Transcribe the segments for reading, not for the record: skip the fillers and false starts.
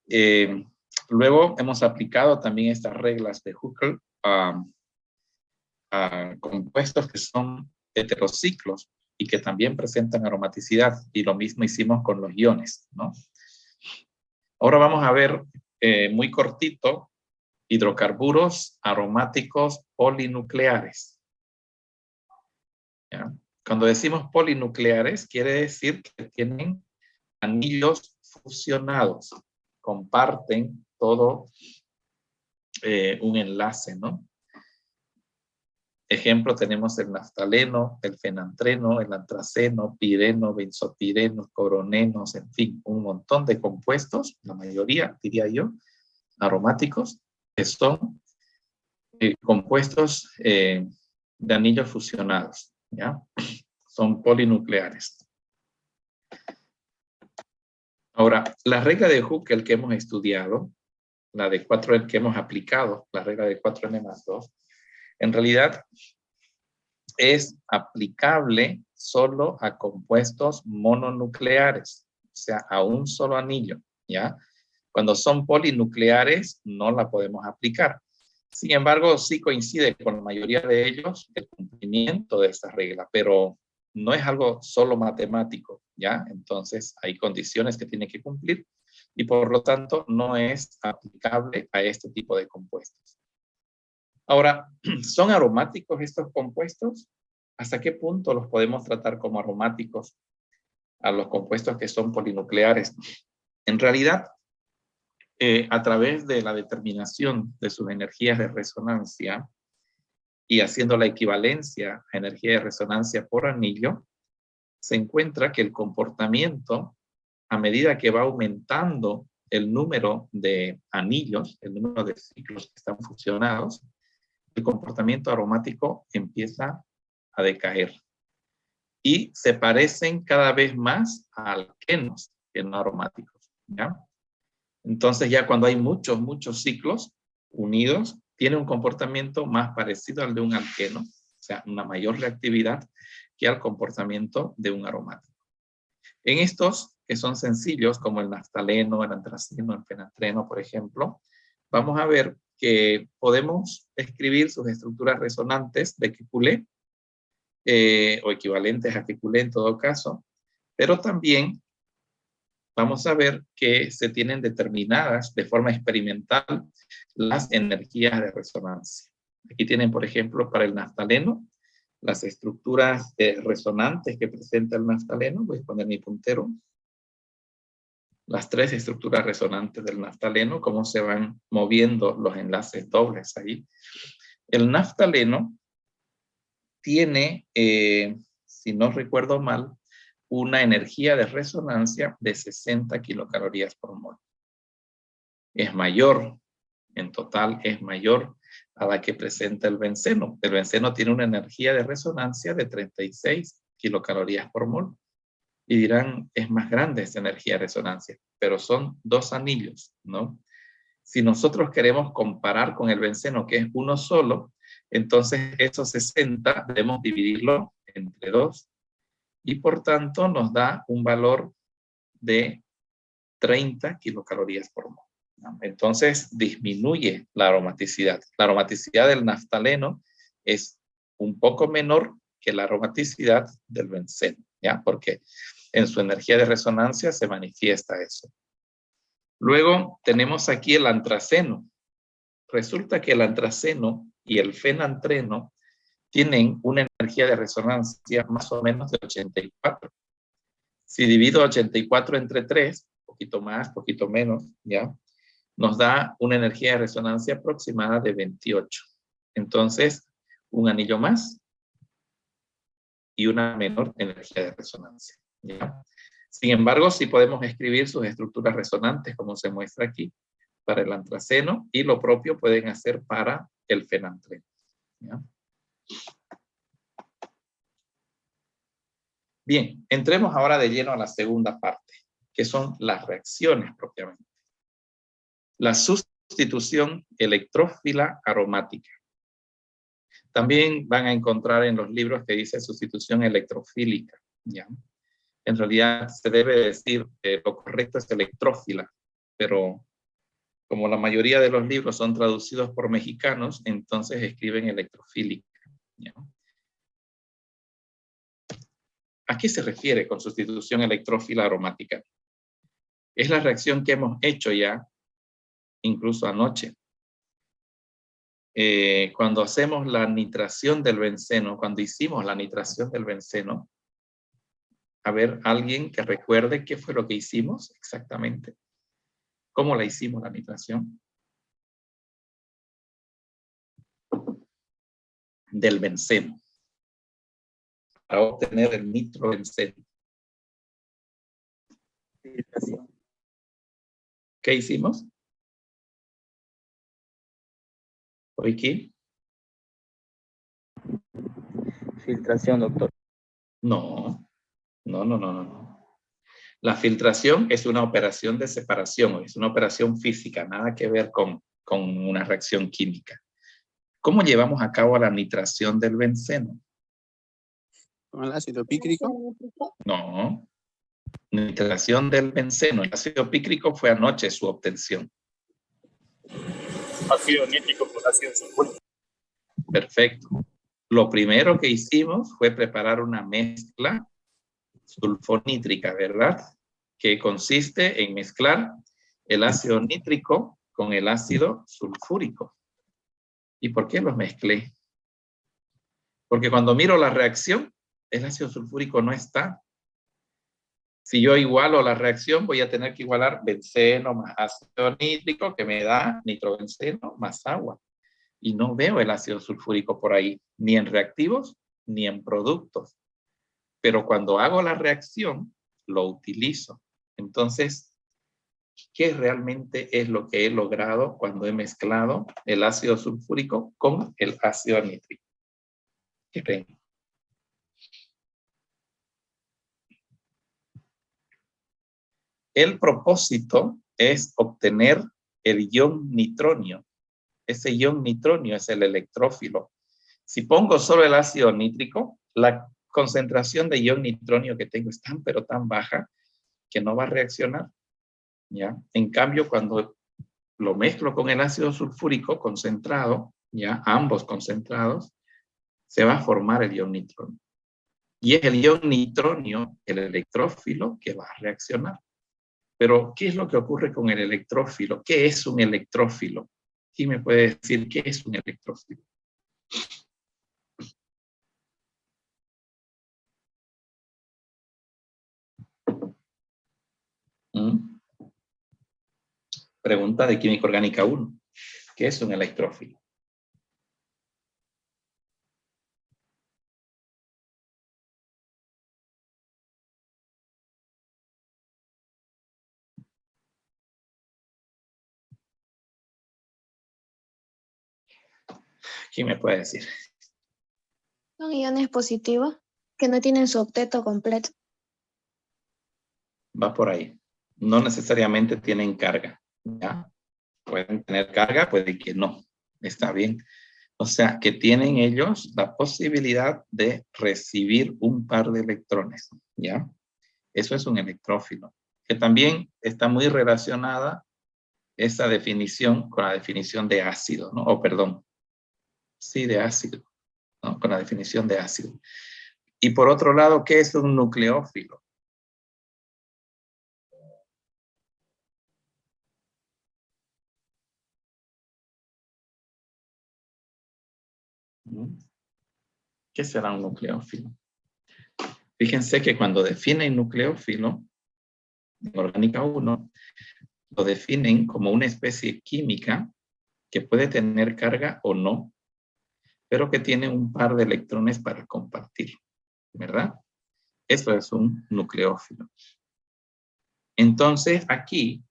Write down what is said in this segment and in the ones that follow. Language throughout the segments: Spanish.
Eh, Luego hemos aplicado también estas reglas de Huckel a compuestos que son heterociclos y que también presentan aromaticidad, y lo mismo hicimos con los iones, ¿no? Ahora vamos a ver muy cortito hidrocarburos aromáticos polinucleares. ¿Ya? Cuando decimos polinucleares, quiere decir que tienen anillos fusionados, comparten todo un enlace, ¿no? Ejemplo, tenemos el naftaleno, el fenantreno, el antraceno, pireno, benzopireno, coronenos, en fin, un montón de compuestos, la mayoría, diría yo, aromáticos, que son compuestos de anillos fusionados, ¿ya? Son polinucleares. Ahora, la regla de Huckel que hemos estudiado, la de 4 que hemos aplicado, la regla de 4N+2, en realidad es aplicable solo a compuestos mononucleares, o sea, a un solo anillo, ¿ya? Cuando son polinucleares no la podemos aplicar. Sin embargo, sí coincide con la mayoría de ellos el cumplimiento de esta regla, pero no es algo solo matemático, ¿ya? Entonces hay condiciones que tiene que cumplir y por lo tanto no es aplicable a este tipo de compuestos. Ahora, ¿son aromáticos estos compuestos? ¿Hasta qué punto los podemos tratar como aromáticos a los compuestos que son polinucleares? En realidad, a través de la determinación de sus energías de resonancia y haciendo la equivalencia a energía de resonancia por anillo, se encuentra que el comportamiento, a medida que va aumentando el número de anillos, el número de ciclos que están fusionados, el comportamiento aromático empieza a decaer. Y se parecen cada vez más a alquenos que no aromáticos, ¿ya? Entonces ya cuando hay muchos ciclos unidos, tiene un comportamiento más parecido al de un alqueno, o sea, una mayor reactividad que al comportamiento de un aromático. En estos que son sencillos, como el naftaleno, el antraceno, el fenantreno, por ejemplo, vamos a ver que podemos escribir sus estructuras resonantes de Kekulé, o equivalentes a Kekulé en todo caso, pero también vamos a ver que se tienen determinadas de forma experimental las energías de resonancia. Aquí tienen, por ejemplo, para el naftaleno, las estructuras resonantes que presenta el naftaleno. Voy a poner mi puntero. Las 3 estructuras resonantes del naftaleno, cómo se van moviendo los enlaces dobles ahí. El naftaleno tiene, si no recuerdo mal, una energía de resonancia de 60 kilocalorías por mol. Es mayor, en total es mayor a la que presenta el benceno. El benceno tiene una energía de resonancia de 36 kilocalorías por mol. Y dirán, es más grande esa energía de resonancia, pero son 2 anillos, ¿no? Si nosotros queremos comparar con el benceno, que es uno solo, entonces esos 60 debemos dividirlo entre 2 y por tanto nos da un valor de 30 kilocalorías por mol, ¿no? Entonces disminuye la aromaticidad. La aromaticidad del naftaleno es un poco menor que la aromaticidad del benceno, ¿ya? Porque en su energía de resonancia se manifiesta eso. Luego tenemos aquí el antraceno. Resulta que el antraceno y el fenantreno tienen una energía de resonancia más o menos de 84. Si divido 84 entre 3, poquito más, poquito menos, ¿ya? Nos da una energía de resonancia aproximada de 28. Entonces, un anillo más y una menor energía de resonancia, ¿ya? Sin embargo, sí podemos escribir sus estructuras resonantes, como se muestra aquí, para el antraceno, y lo propio pueden hacer para el fenantreno, ¿ya? Bien, entremos ahora de lleno a la segunda parte, que son las reacciones propiamente. La sustitución electrófila aromática. También van a encontrar en los libros que dice sustitución electrofílica, ¿ya? En realidad se debe decir que lo correcto es electrófila, pero Como la mayoría de los libros son traducidos por mexicanos, entonces escriben electrofílica. ¿Ya? ¿A qué se refiere con sustitución electrófila aromática? Es la reacción que hemos hecho ya, incluso anoche. Cuando hacemos la nitración del benceno, cuando hicimos la nitración del benceno, a ver, alguien que recuerde qué fue lo que hicimos exactamente. ¿Cómo la hicimos la nitración? Del benceno. Para obtener el nitrobenceno. ¿Qué hicimos? ¿Ricky? Filtración, doctor. No. La filtración es una operación de separación, es una operación física, nada que ver con una reacción química. ¿Cómo llevamos a cabo la nitración del benceno? ¿Con el ácido pícrico? No. Nitración del benceno. El ácido pícrico fue anoche su obtención. Ácido nítrico por ácido sulfúrico. Perfecto. Lo primero que hicimos fue preparar una mezcla sulfonítrica, ¿verdad? Que consiste en mezclar el ácido nítrico con el ácido sulfúrico. ¿Y por qué los mezclé? Porque cuando miro la reacción, el ácido sulfúrico no está. Si yo igualo la reacción, voy a tener que igualar benceno más ácido nítrico, que me da nitrobenceno más agua. Y no veo el ácido sulfúrico por ahí, ni en reactivos, ni en productos. Pero cuando hago la reacción, lo utilizo. Entonces, ¿qué realmente es lo que he logrado cuando he mezclado el ácido sulfúrico con el ácido nítrico? ¿Qué creen? El propósito es obtener el ion nitronio. Ese ion nitronio es el electrófilo. Si pongo solo el ácido nítrico, la concentración de ion nitronio que tengo es tan pero tan baja que no va a reaccionar. ¿Ya? En cambio, cuando lo mezclo con el ácido sulfúrico concentrado, ya ambos concentrados, se va a formar el ion nitronio. Y es el ion nitronio, el electrófilo, que va a reaccionar. Pero, ¿qué es lo que ocurre con el electrófilo? ¿Qué es un electrófilo? ¿Quién me puede decir qué es un electrófilo? ¿Mm? Pregunta de Química Orgánica 1. ¿Qué es un electrófilo? ¿Quién me puede decir? Son iones positivos que no tienen su octeto completo. Va por ahí. No necesariamente tienen carga. ¿Ya? Pueden tener carga, puede que no. Está bien. O sea, que tienen ellos la posibilidad de recibir un par de electrones. ¿Ya? Eso es un electrófilo. Que también está muy relacionada esa definición con la definición de ácido, ¿no? O perdón. Sí, de ácido, ¿no? Con la definición de ácido. Y por otro lado, ¿qué es un nucleófilo? ¿Qué será un nucleófilo? Fíjense que cuando definen nucleófilo, en Orgánica 1, lo definen como una especie química que puede tener carga o no, pero que tiene un par de electrones para compartir, ¿verdad? Eso es un nucleófilo. Entonces, aquí,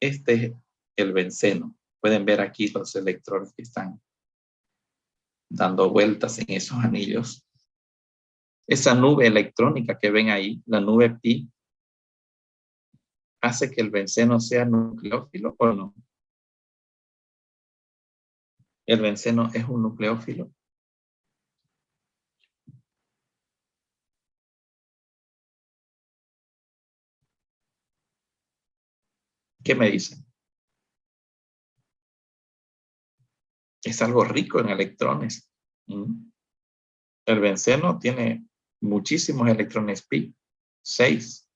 este es el benceno. Pueden ver aquí los electrones que están dando vueltas en esos anillos. Esa nube electrónica que ven ahí, la nube pi, ¿hace que el benceno sea nucleófilo o no? ¿El benceno es un nucleófilo? ¿Qué me dicen? Es algo rico en electrones. El benceno tiene muchísimos electrones pi, 6.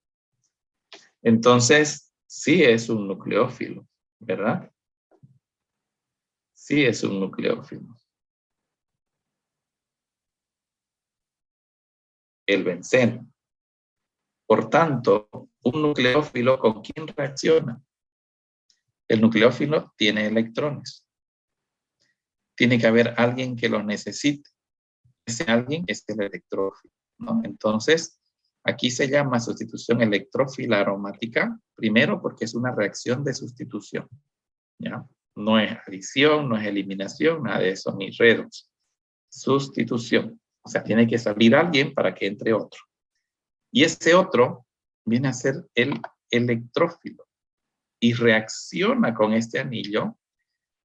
Entonces, sí es un nucleófilo, ¿verdad? Sí es un nucleófilo. El benceno. Por tanto, un nucleófilo, ¿con quién reacciona? El nucleófilo tiene electrones. Tiene que haber alguien que los necesite. Ese alguien es el electrófilo, ¿no? Entonces, aquí se llama sustitución electrófila aromática, primero porque es una reacción de sustitución, ¿ya? No es adición, no es eliminación, nada de eso, ni redox. Sustitución. O sea, tiene que salir alguien para que entre otro. Y ese otro viene a ser el electrófilo y reacciona con este anillo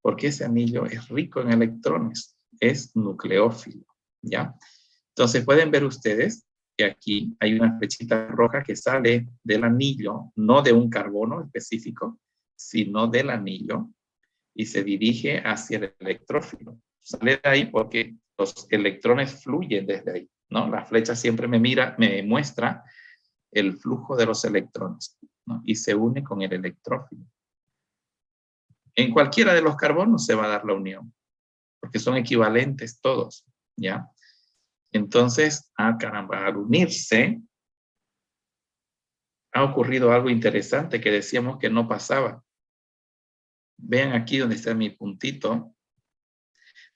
porque ese anillo es rico en electrones, es nucleófilo, ¿ya? Entonces pueden ver ustedes que aquí hay una flechita roja que sale del anillo, no de un carbono específico, sino del anillo, y se dirige hacia el electrófilo. Sale de ahí porque los electrones fluyen desde ahí, ¿no? La flecha siempre me muestra el flujo de los electrones, ¿no? Y se une con el electrófilo. En cualquiera de los carbonos se va a dar la unión, porque son equivalentes todos, ¿ya? Entonces, caramba, al unirse, ha ocurrido algo interesante que decíamos que no pasaba. Vean aquí donde está mi puntito.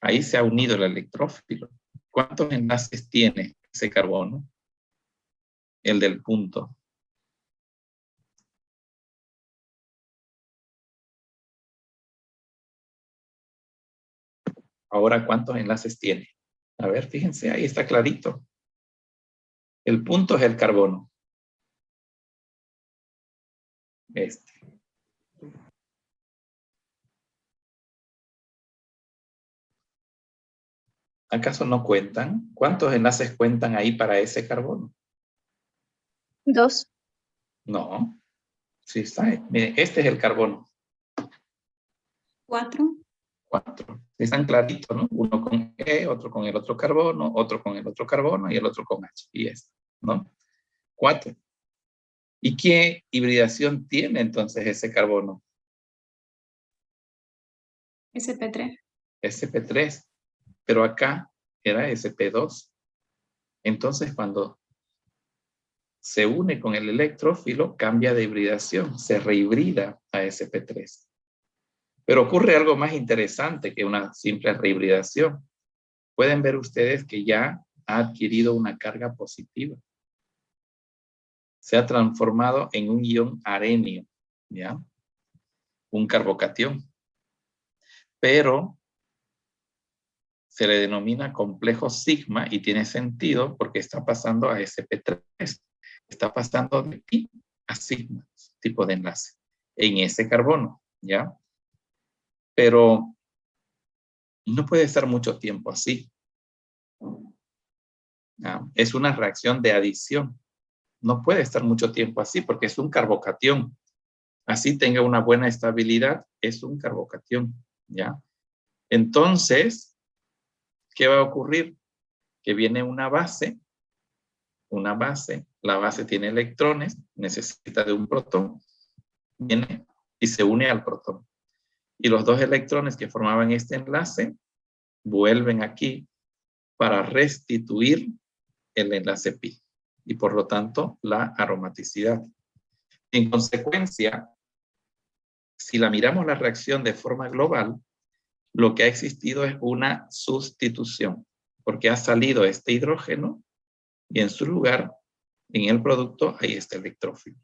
Ahí se ha unido el electrófilo. ¿Cuántos enlaces tiene ese carbono? El del punto. Ahora, ¿cuántos enlaces tiene? A ver, fíjense, ahí está clarito. El punto es el carbono. Este. ¿Acaso no cuentan? ¿Cuántos enlaces cuentan ahí para ese carbono? 2. No. Sí está. Mire, este es el carbono. 4. 4. Están claritos, ¿no? Uno con E, otro con el otro carbono, otro con el otro carbono y el otro con H. Y este, ¿no? 4. ¿Y qué hibridación tiene entonces ese carbono? SP3. SP3. Pero acá era SP2. Entonces, cuando se une con el electrófilo, cambia de hibridación, se rehibrida a SP3. Pero ocurre algo más interesante que una simple rehibridación. Pueden ver ustedes que ya ha adquirido una carga positiva. Se ha transformado en un ion arenio, ¿ya? Un carbocatión. Pero se le denomina complejo sigma y tiene sentido porque está pasando a SP3. Está pasando de pi a sigma, tipo de enlace, en ese carbono, ¿ya? Pero no puede estar mucho tiempo así. ¿Ya? Es una reacción de adición. No puede estar mucho tiempo así porque es un carbocatión. Así tenga una buena estabilidad, es un carbocatión, ¿ya? Entonces, ¿qué va a ocurrir? Que viene una base, la base tiene electrones, necesita de un protón, viene y se une al protón. Y los dos electrones que formaban este enlace vuelven aquí para restituir el enlace pi y por lo tanto la aromaticidad. En consecuencia, si la miramos la reacción de forma global, lo que ha existido es una sustitución, porque ha salido este hidrógeno y en su lugar, en el producto, hay este electrófilo.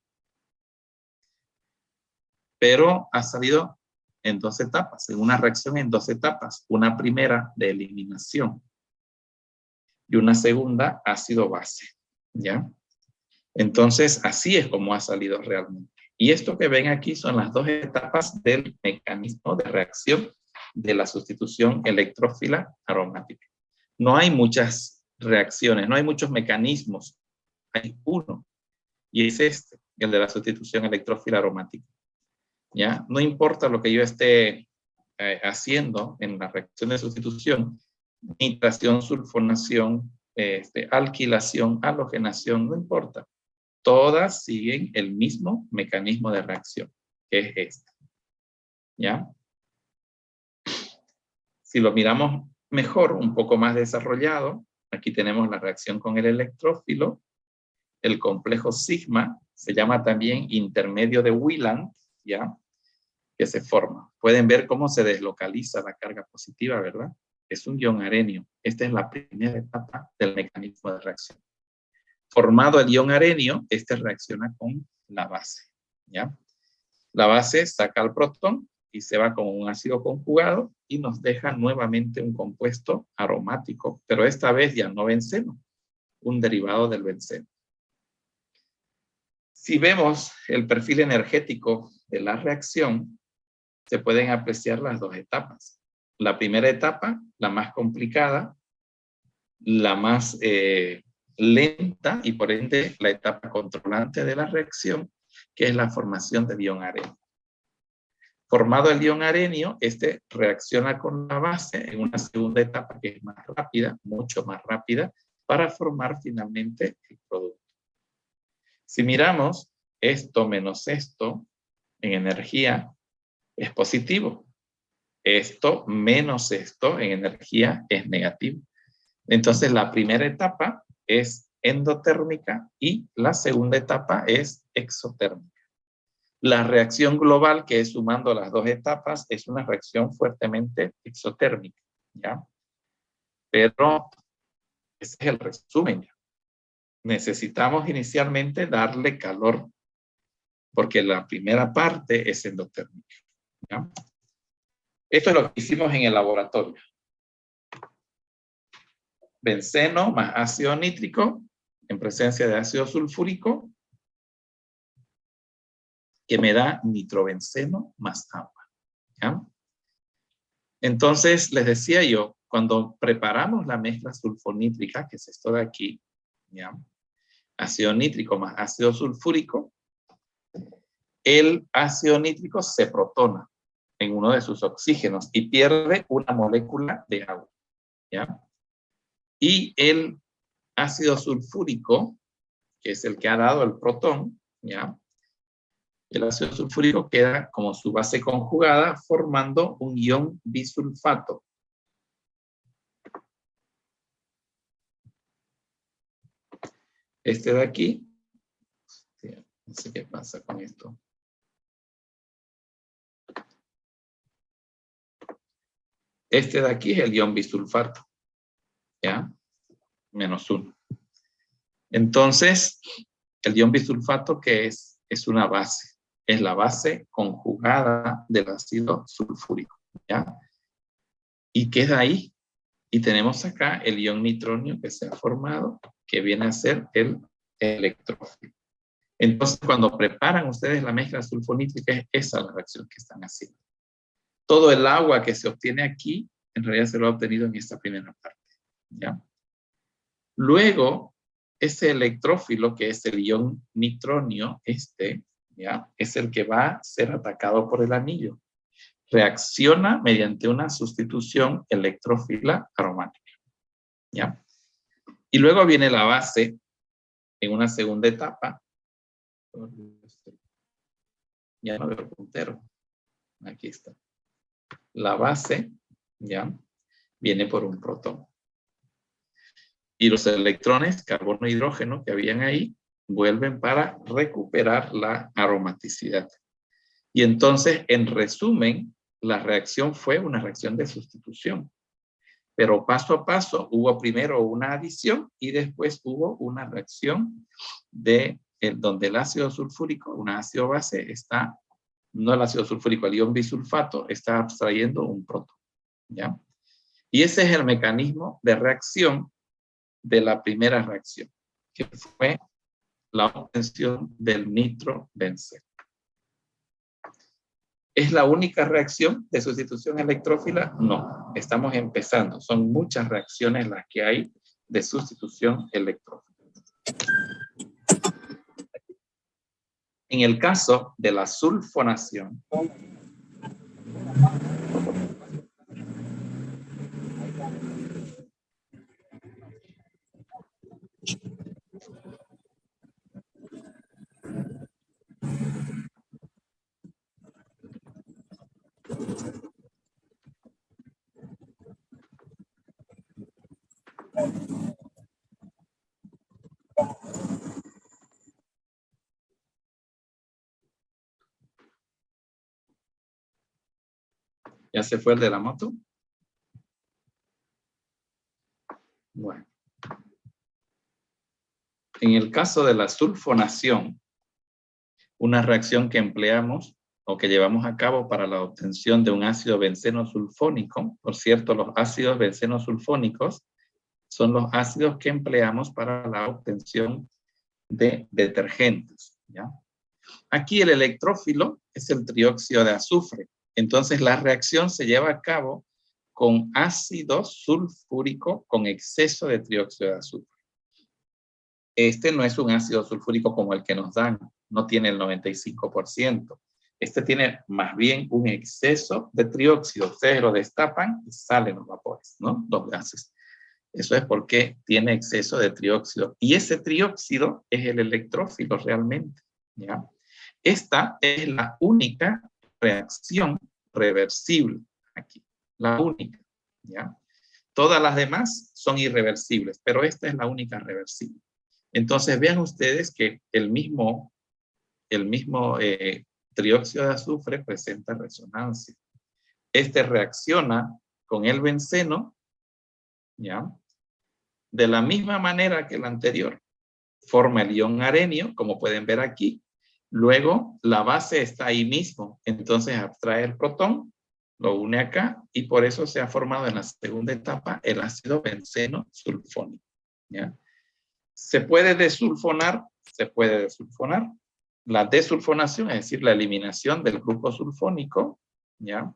Pero ha salido en 2 etapas, en una reacción en 2 etapas. Una primera de eliminación y una segunda ácido-base, ¿ya? Entonces, así es como ha salido realmente. Y esto que ven aquí son las 2 etapas del mecanismo de reacción de la sustitución electrófila aromática. No hay muchas reacciones, no hay muchos mecanismos. Hay uno, y es este, el de la sustitución electrófila aromática. ¿Ya? No importa lo que yo esté haciendo en la reacción de sustitución, nitración, sulfonación, alquilación, halogenación, no importa. Todas siguen el mismo mecanismo de reacción, que es este. ¿Ya? Si lo miramos mejor, un poco más desarrollado, aquí tenemos la reacción con el electrófilo, el complejo sigma, se llama también intermedio de Wieland, ¿ya? Que se forma. Pueden ver cómo se deslocaliza la carga positiva, ¿verdad? Es un ion arenio. Esta es la primera etapa del mecanismo de reacción. Formado el ion arenio, este reacciona con la base, ¿ya? La base saca el protón y se va con un ácido conjugado y nos deja nuevamente un compuesto aromático, pero esta vez ya no benceno, un derivado del benceno. Si vemos el perfil energético de la reacción, se pueden apreciar las dos etapas. La primera etapa, la más complicada, la más lenta y por ende la etapa controlante de la reacción, que es la formación del ion arenio. Formado el ion arenio, este reacciona con la base en una segunda etapa que es más rápida, mucho más rápida, para formar finalmente el producto. Si miramos esto menos esto en energía, es positivo. Esto menos esto en energía es negativo. Entonces la primera etapa es endotérmica y la segunda etapa es exotérmica. La reacción global, que es sumando las dos etapas, es una reacción fuertemente exotérmica, ¿ya? Pero ese es el resumen. Necesitamos inicialmente darle calor, porque la primera parte es endotérmica, ¿ya? Esto es lo que hicimos en el laboratorio. Benceno más ácido nítrico en presencia de ácido sulfúrico, que me da nitrobenceno más agua, ¿ya? Entonces, les decía yo, cuando preparamos la mezcla sulfonítrica, que es esto de aquí, ¿ya? Ácido nítrico más ácido sulfúrico, el ácido nítrico se protona en uno de sus oxígenos y pierde una molécula de agua, ¿ya? Y el ácido sulfúrico, que es el que ha dado el protón, ¿ya? El ácido sulfúrico queda como su base conjugada formando un ion bisulfato. Este de aquí, no sé qué pasa con esto. Este de aquí es el ion bisulfato, ¿ya? -1. Entonces, el ion bisulfato, ¿qué es? Es una base. Es la base conjugada del ácido sulfúrico, ¿ya? Y queda ahí. Y tenemos acá el ion nitronio que se ha formado, que viene a ser el electrófilo. Entonces, cuando preparan ustedes la mezcla sulfonítrica, es esa la reacción que están haciendo. Todo el agua que se obtiene aquí, en realidad se lo ha obtenido en esta primera parte, ¿ya? Luego, ese electrófilo, que es el ion nitronio, ¿ya? Es el que va a ser atacado por el anillo. Reacciona mediante una sustitución electrófila aromática, ¿ya? Y luego viene la base en una segunda etapa. Ya no veo el puntero. Aquí está. La base, ¿ya? Viene por un protón. Y los electrones, carbono e hidrógeno que habían ahí, vuelven para recuperar la aromaticidad. Y entonces, en resumen, la reacción fue una reacción de sustitución. Pero paso a paso hubo primero una adición y después hubo una reacción donde el ácido sulfúrico, un ácido base, está, no el ácido sulfúrico, el ion bisulfato, está abstrayendo un protón, ¿ya? Y ese es el mecanismo de reacción de la primera reacción, que fue la obtención del nitrobenceno. ¿Es la única reacción de sustitución electrófila? No, estamos empezando. Son muchas reacciones las que hay de sustitución electrófila. En el caso de la sulfonación, ¿Ya se fue el de la moto? Bueno. En el caso de la sulfonación, una reacción que empleamos o que llevamos a cabo para la obtención de un ácido benceno sulfónico, por cierto, los ácidos benceno-sulfónicos son los ácidos que empleamos para la obtención de detergentes, ¿ya? Aquí el electrófilo es el trióxido de azufre. Entonces la reacción se lleva a cabo con ácido sulfúrico con exceso de trióxido de azufre. Este no es un ácido sulfúrico como el que nos dan, no tiene el 95%. Este tiene más bien un exceso de trióxido. Ustedes lo destapan y salen los vapores, ¿no? Los gases. Eso es porque tiene exceso de trióxido. Y ese trióxido es el electrófilo realmente, ¿ya? Esta es la única reacción reversible aquí. La única, ¿ya? Todas las demás son irreversibles, pero esta es la única reversible. Entonces vean ustedes que el mismo trióxido de azufre presenta resonancia. Este reacciona con el benceno, ¿ya? De la misma manera que el anterior. Forma el ion arenio, como pueden ver aquí. Luego la base está ahí mismo. Entonces abstrae el protón, lo une acá y por eso se ha formado en la segunda etapa el ácido benceno sulfónico, ¿ya? ¿Se puede desulfonar? Se puede desulfonar. La desulfonación, es decir, la eliminación del grupo sulfónico, ¿ya?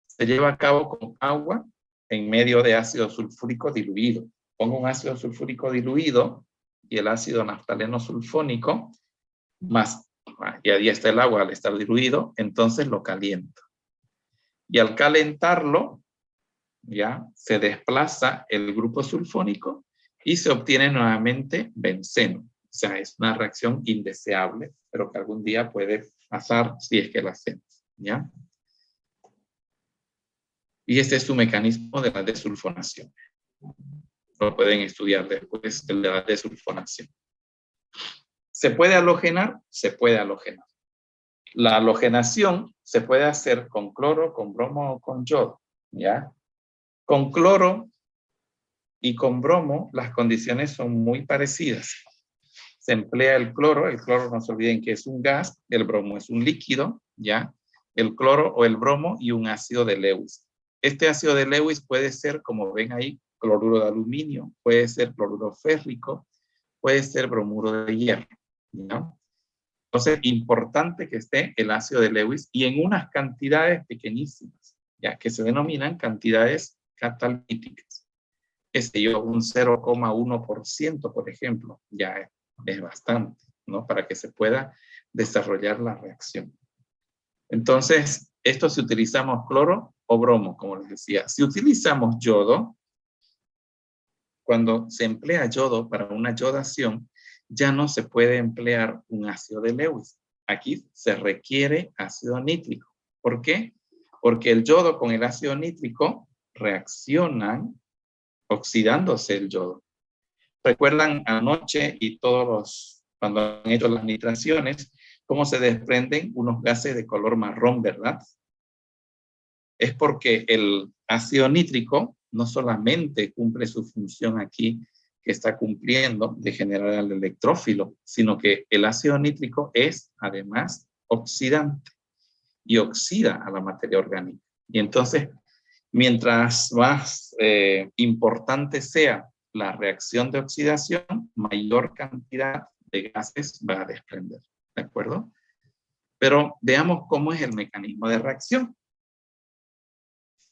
Se lleva a cabo con agua en medio de ácido sulfúrico diluido. Pongo un ácido sulfúrico diluido y el ácido naftaleno sulfónico, más, y ahí está el agua al estar diluido, entonces lo caliento. Y al calentarlo, ya se desplaza el grupo sulfónico y se obtiene nuevamente benceno. O sea, es una reacción indeseable, pero que algún día puede pasar si es que la hacemos, ¿ya? Y este es su mecanismo de la desulfonación. Lo pueden estudiar después de la desulfonación. ¿Se puede halogenar? Se puede halogenar. La halogenación se puede hacer con cloro, con bromo o con yodo, ¿ya? Con cloro y con bromo las condiciones son muy parecidas. Se emplea el cloro no se olviden que es un gas, el bromo es un líquido, ¿ya? El cloro o el bromo y un ácido de Lewis. Este ácido de Lewis puede ser, como ven ahí, cloruro de aluminio, puede ser cloruro férrico, puede ser bromuro de hierro, ¿ya? Entonces, importante que esté el ácido de Lewis y en unas cantidades pequeñísimas, ya que se denominan cantidades catalíticas. Un 0,1%, por ejemplo, ya es bastante, ¿no? Para que se pueda desarrollar la reacción. Entonces, esto si utilizamos cloro o bromo, como les decía. Si utilizamos yodo, cuando se emplea yodo para una yodación, ya no se puede emplear un ácido de Lewis. Aquí se requiere ácido nítrico. ¿Por qué? Porque el yodo con el ácido nítrico reaccionan oxidándose el yodo. ¿Recuerdan anoche y cuando han hecho las nitraciones, cómo se desprenden unos gases de color marrón, verdad? Es porque el ácido nítrico no solamente cumple su función aquí que está cumpliendo de generar el electrófilo, sino que el ácido nítrico es además oxidante y oxida a la materia orgánica. Y entonces, mientras más importante sea la reacción de oxidación, mayor cantidad de gases va a desprender, ¿de acuerdo? Pero veamos cómo es el mecanismo de reacción.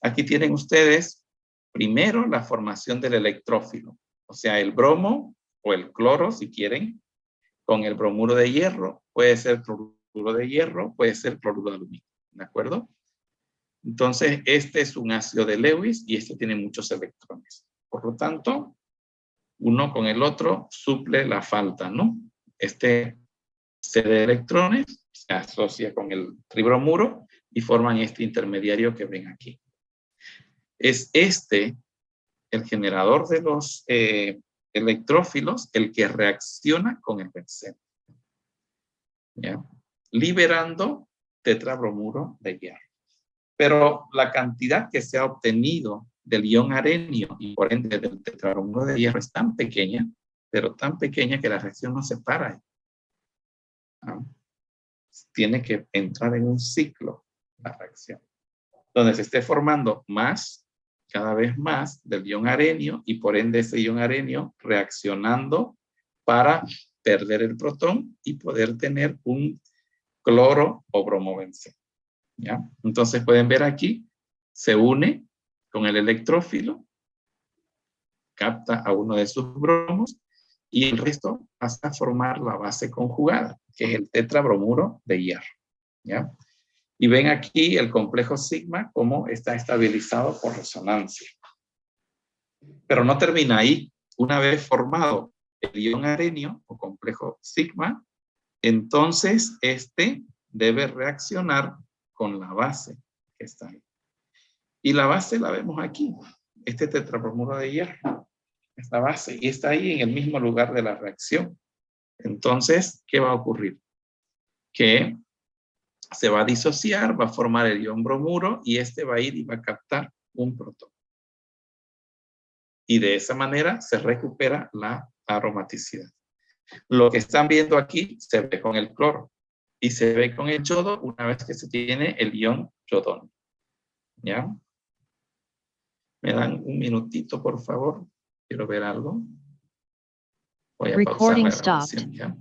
Aquí tienen ustedes primero la formación del electrófilo, o sea, el bromo o el cloro, si quieren, con el bromuro de hierro, puede ser cloruro de hierro, puede ser cloruro de aluminio, ¿de acuerdo? Entonces, este es un ácido de Lewis y este tiene muchos electrones. Por lo tanto, uno con el otro suple la falta, ¿no? Este cede electrones, se asocia con el tribromuro y forman este intermediario que ven aquí. Es este, el generador de los electrófilos, el que reacciona con el benceno, ¿ya? Liberando tetrabromuro de hierro. Pero la cantidad que se ha obtenido del ion arenio y por ende del tetrabromuro de hierro es tan pequeña, pero tan pequeña que la reacción no se para. ¿No? Tiene que entrar en un ciclo la reacción, donde se esté formando más, cada vez más del ion arenio y por ende ese ion arenio reaccionando para perder el protón y poder tener un cloro o bromobenceno. ¿Ya? Entonces pueden ver aquí, se une con el electrófilo, capta a uno de sus bromos y el resto pasa a formar la base conjugada, que es el tetrabromuro de hierro. ¿Ya? Y ven aquí el complejo sigma como está estabilizado por resonancia. Pero no termina ahí. Una vez formado el ion arenio o complejo sigma, entonces este debe reaccionar con la base que está ahí. Y la base la vemos aquí, este tetrabromuro de hierro, esta base, y está ahí en el mismo lugar de la reacción. Entonces, ¿qué va a ocurrir? Que se va a disociar, va a formar el ion bromuro y este va a ir y va a captar un protón. Y de esa manera se recupera la aromaticidad. Lo que están viendo aquí se ve con el cloro y se ve con el yodo una vez que se tiene el ion yodón. ¿Ya? ¿Me dan un minutito, por favor? Quiero ver algo. Voy a pausar la grabación, ¿ya?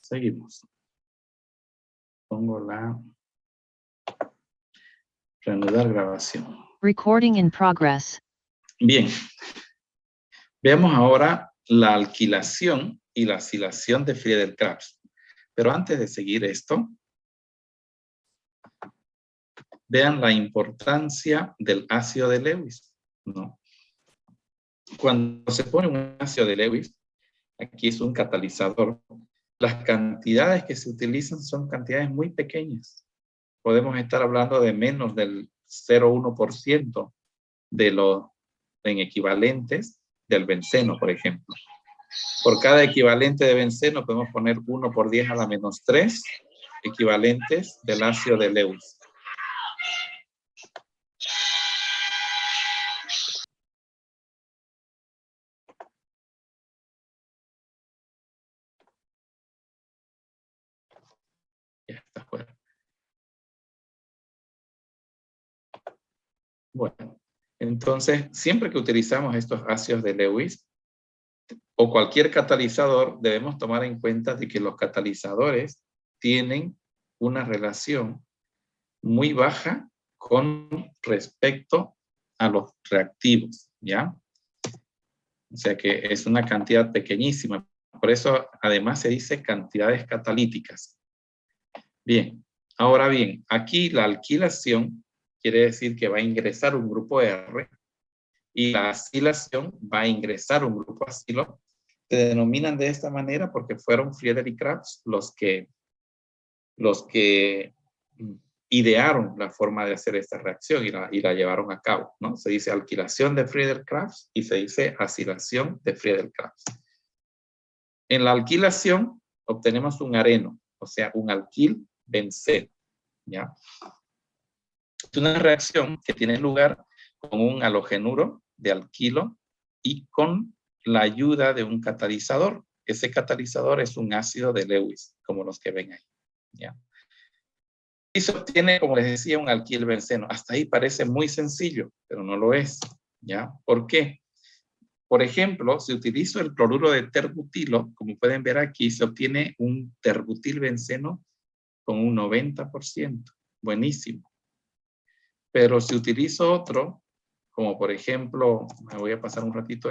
Seguimos. Pongo la reanudar grabación. Recording in progress. Bien. Veamos ahora la alquilación y la acilación de Friedel-Crafts. Pero antes de seguir esto, vean la importancia del ácido de Lewis, ¿no? Cuando se pone un ácido de Lewis, aquí es un catalizador, las cantidades que se utilizan son cantidades muy pequeñas. Podemos estar hablando de menos del 0,1% de los en equivalentes del benceno, por ejemplo. Por cada equivalente de benceno podemos poner 1 por 10 a la menos 3 equivalentes del ácido de Lewis. Ya está fuera. Bueno, entonces, siempre que utilizamos estos ácidos de Lewis o cualquier catalizador, debemos tomar en cuenta de que los catalizadores tienen una relación muy baja con respecto a los reactivos, ¿ya? O sea que es una cantidad pequeñísima. Por eso, además, se dice cantidades catalíticas. Bien, ahora bien, aquí la alquilación quiere decir que va a ingresar un grupo R y la acilación va a ingresar un grupo acilo. Se denominan de esta manera porque fueron Friedel-Crafts los que idearon la forma de hacer esta reacción y la llevaron a cabo, ¿no? Se dice alquilación de Friedel-Crafts y se dice acilación de Friedel-Crafts. En la alquilación obtenemos un areno, o sea, un alquil benceno, ¿ya? Es una reacción que tiene lugar con un halogenuro de alquilo y con la ayuda de un catalizador. Ese catalizador es un ácido de Lewis, como los que ven ahí, ¿ya? Y se obtiene, como les decía, un alquil benceno. Hasta ahí parece muy sencillo, pero no lo es, ¿ya? ¿Por qué? Por ejemplo, si utilizo el cloruro de terbutilo, como pueden ver aquí, se obtiene un terbutil benceno con un 90%. Buenísimo. Pero si utilizo otro, como por ejemplo, me voy a pasar un ratito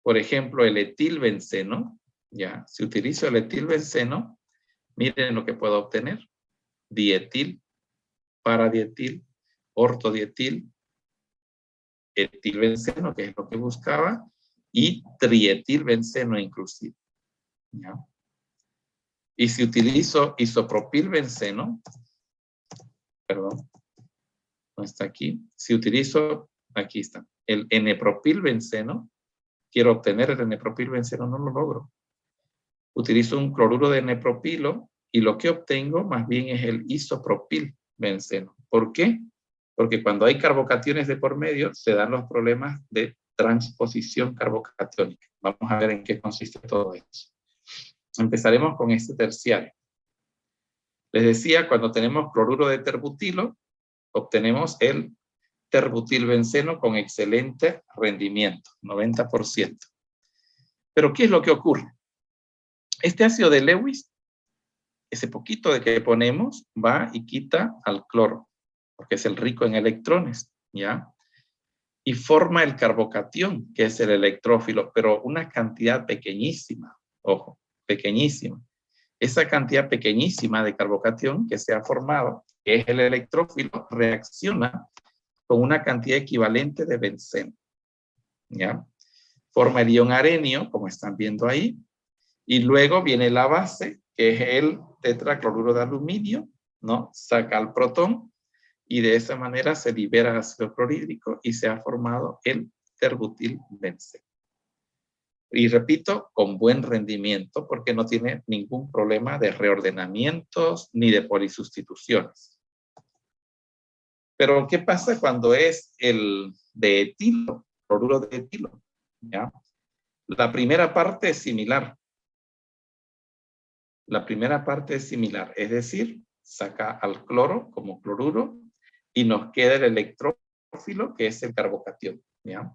por ejemplo, el etilbenceno, ¿ya? Si utilizo el etilbenceno, miren lo que puedo obtener. Dietil, paradietil, ortodietil, etilbenceno, que es lo que buscaba, y trietilbenceno inclusive, ¿ya? Y si utilizo isopropilbenceno, perdón, no está aquí. Si utilizo, aquí está, el N-propilbenceno, quiero obtener el N-propilbenceno, no lo logro. Utilizo un cloruro de N-propilo y lo que obtengo más bien es el isopropilbenceno. ¿Por qué? Porque cuando hay carbocationes de por medio se dan los problemas de transposición carbocatiónica. Vamos a ver en qué consiste todo eso. Empezaremos con este terciario. Les decía, cuando tenemos cloruro de terbutilo, obtenemos el terbutilbenceno con excelente rendimiento, 90%. Pero ¿qué es lo que ocurre? Este ácido de Lewis, ese poquito de que ponemos, va y quita al cloro, porque es el rico en electrones, ¿ya? Y forma el carbocatión, que es el electrófilo, pero una cantidad pequeñísima, ojo, pequeñísima. Esa cantidad pequeñísima de carbocatión que se ha formado, que es el electrófilo, reacciona con una cantidad equivalente de benceno, ¿ya? Forma el ion arenio, como están viendo ahí, y luego viene la base, que es el tetracloruro de aluminio, ¿no? Saca el protón, y de esa manera se libera ácido clorhídrico y se ha formado el terbutilbenceno. Y repito, con buen rendimiento, porque no tiene ningún problema de reordenamientos ni de polisustituciones. Pero, ¿qué pasa cuando es el de etilo, cloruro de etilo? ¿Ya? La primera parte es similar. La primera parte es similar, es decir, saca al cloro como cloruro y nos queda el electrófilo, que es el carbocatión, ¿ya?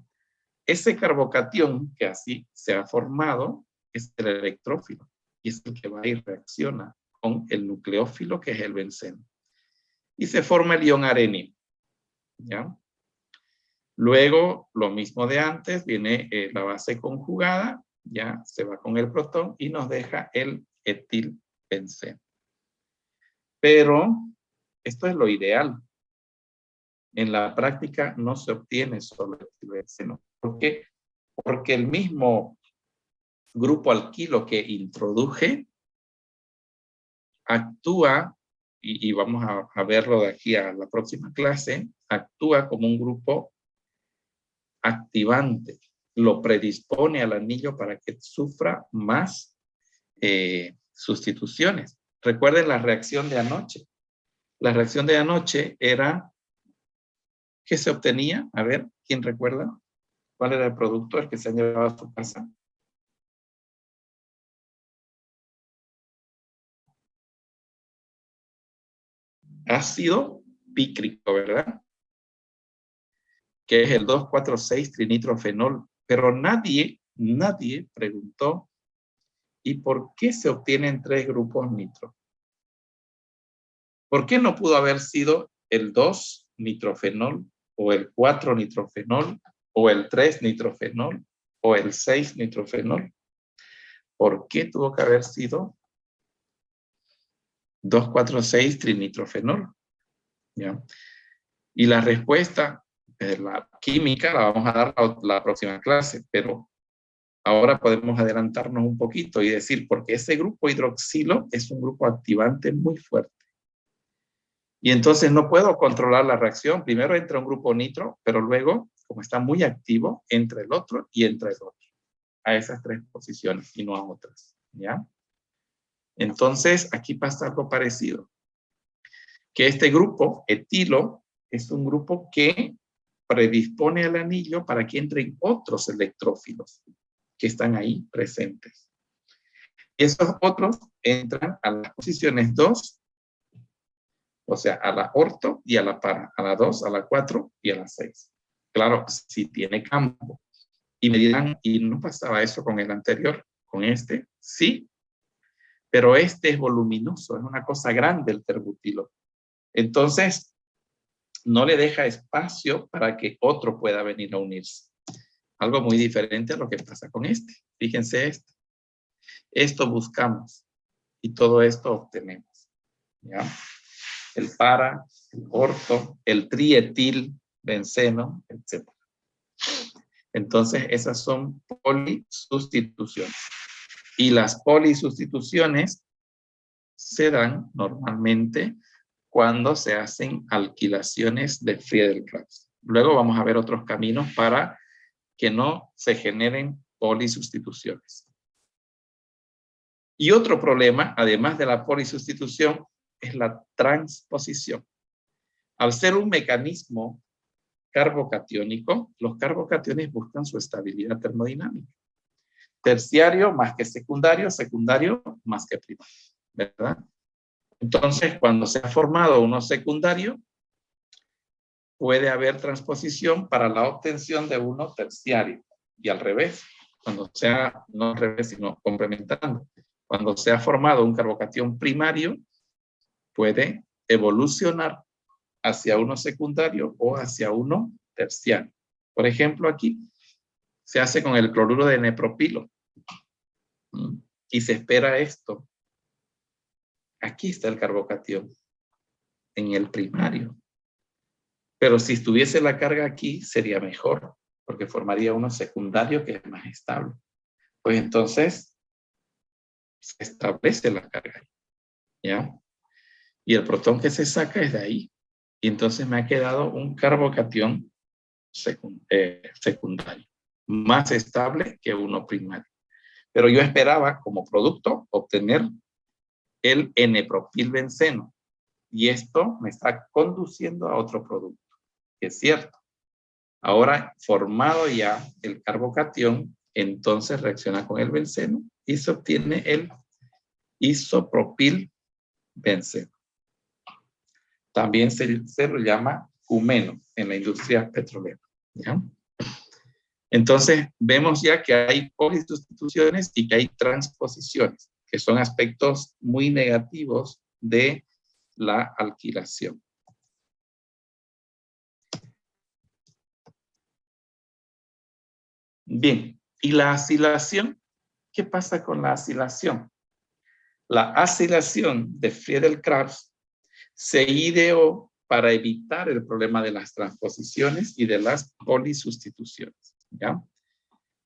Ese carbocatión que así se ha formado es el electrófilo. y es el que va y reacciona con el nucleófilo, que es el benceno. Y se forma el ion arenio, ¿ya? Luego, lo mismo de antes, viene la base conjugada, ya se va con el protón y nos deja el etilbenceno. Pero esto es lo ideal. En la práctica no se obtiene solo etilbenceno. ¿Por qué? Porque el mismo grupo alquilo que introduje actúa, y vamos a verlo de aquí a la próxima clase, actúa como un grupo activante, lo predispone al anillo para que sufra más sustituciones. Recuerden la reacción de anoche. La reacción de anoche era que se obtenía, a ver, ¿quién recuerda? ¿Cuál era el producto el que se han llevado a su casa? Ácido pícrico, ¿verdad? Que es el 2,4,6-trinitrofenol. Pero nadie preguntó, ¿y por qué se obtienen 3 grupos nitro? ¿Por qué no pudo haber sido el 2-nitrofenol, o el 4-nitrofenol, o el 3-nitrofenol, o el 6-nitrofenol? ¿Por qué tuvo que haber sido 2,4,6-trinitrofenol? ¿Ya? Y la respuesta, la química, la vamos a dar la próxima clase, pero ahora podemos adelantarnos un poquito y decir, porque ese grupo hidroxilo es un grupo activante muy fuerte. Y entonces no puedo controlar la reacción. Primero entra un grupo nitro, pero luego, como está muy activo, entra el otro y entra el otro. A esas 3 posiciones y no a otras. ¿Ya? Entonces, aquí pasa algo parecido. Que este grupo, etilo, es un grupo que predispone al anillo para que entren otros electrófilos que están ahí presentes. Y esos otros entran a las posiciones 2, o sea, a la orto y a la para, a la 2, a la 4 y a la 6. Claro, si tiene campo. Y me dirán, ¿y no pasaba eso con el anterior? ¿Con este? Sí, pero este es voluminoso, es una cosa grande el terbutilo. Entonces, no le deja espacio para que otro pueda venir a unirse. Algo muy diferente a lo que pasa con este. Fíjense esto. Esto buscamos y todo esto obtenemos. ¿Ya? El para, el orto, el trietilbenceno, etc. Entonces, esas son polisustituciones. Y las polisustituciones se dan normalmente cuando se hacen alquilaciones de Friedel-Crafts. Luego vamos a ver otros caminos para que no se generen polisustituciones. Y otro problema, además de la polisustitución, es la transposición. Al ser un mecanismo carbocatiónico, los carbocationes buscan su estabilidad termodinámica. Terciario más que secundario, secundario más que primario, ¿verdad? Entonces, cuando se ha formado uno secundario, puede haber transposición para la obtención de uno terciario. Y al revés, cuando sea, no al revés, sino complementando. Cuando se ha formado un carbocatión primario, puede evolucionar hacia uno secundario o hacia uno terciario. Por ejemplo, aquí se hace con el cloruro de nepropilo. Y se espera esto. Aquí está el carbocatión, en el primario. Pero si estuviese la carga aquí, sería mejor, porque formaría uno secundario que es más estable. Pues entonces, se establece la carga. ¿Ya? Y el protón que se saca es de ahí. Y entonces me ha quedado un carbocatión secundario, más estable que uno primario. Pero yo esperaba, como producto, obtener el N-propilbenceno. Y esto me está conduciendo a otro producto, que es cierto. Ahora, formado ya el carbocatión, entonces reacciona con el benceno y se obtiene el isopropilbenceno. También se lo llama cumeno en la industria petrolera. ¿Ya? Entonces, vemos ya que hay polisustituciones y que hay transposiciones. que son aspectos muy negativos de la alquilación. Bien, ¿y la acilación? ¿Qué pasa con la acilación? La acilación de Friedel-Crafts se ideó para evitar el problema de las transposiciones y de las polisustituciones, ¿ya?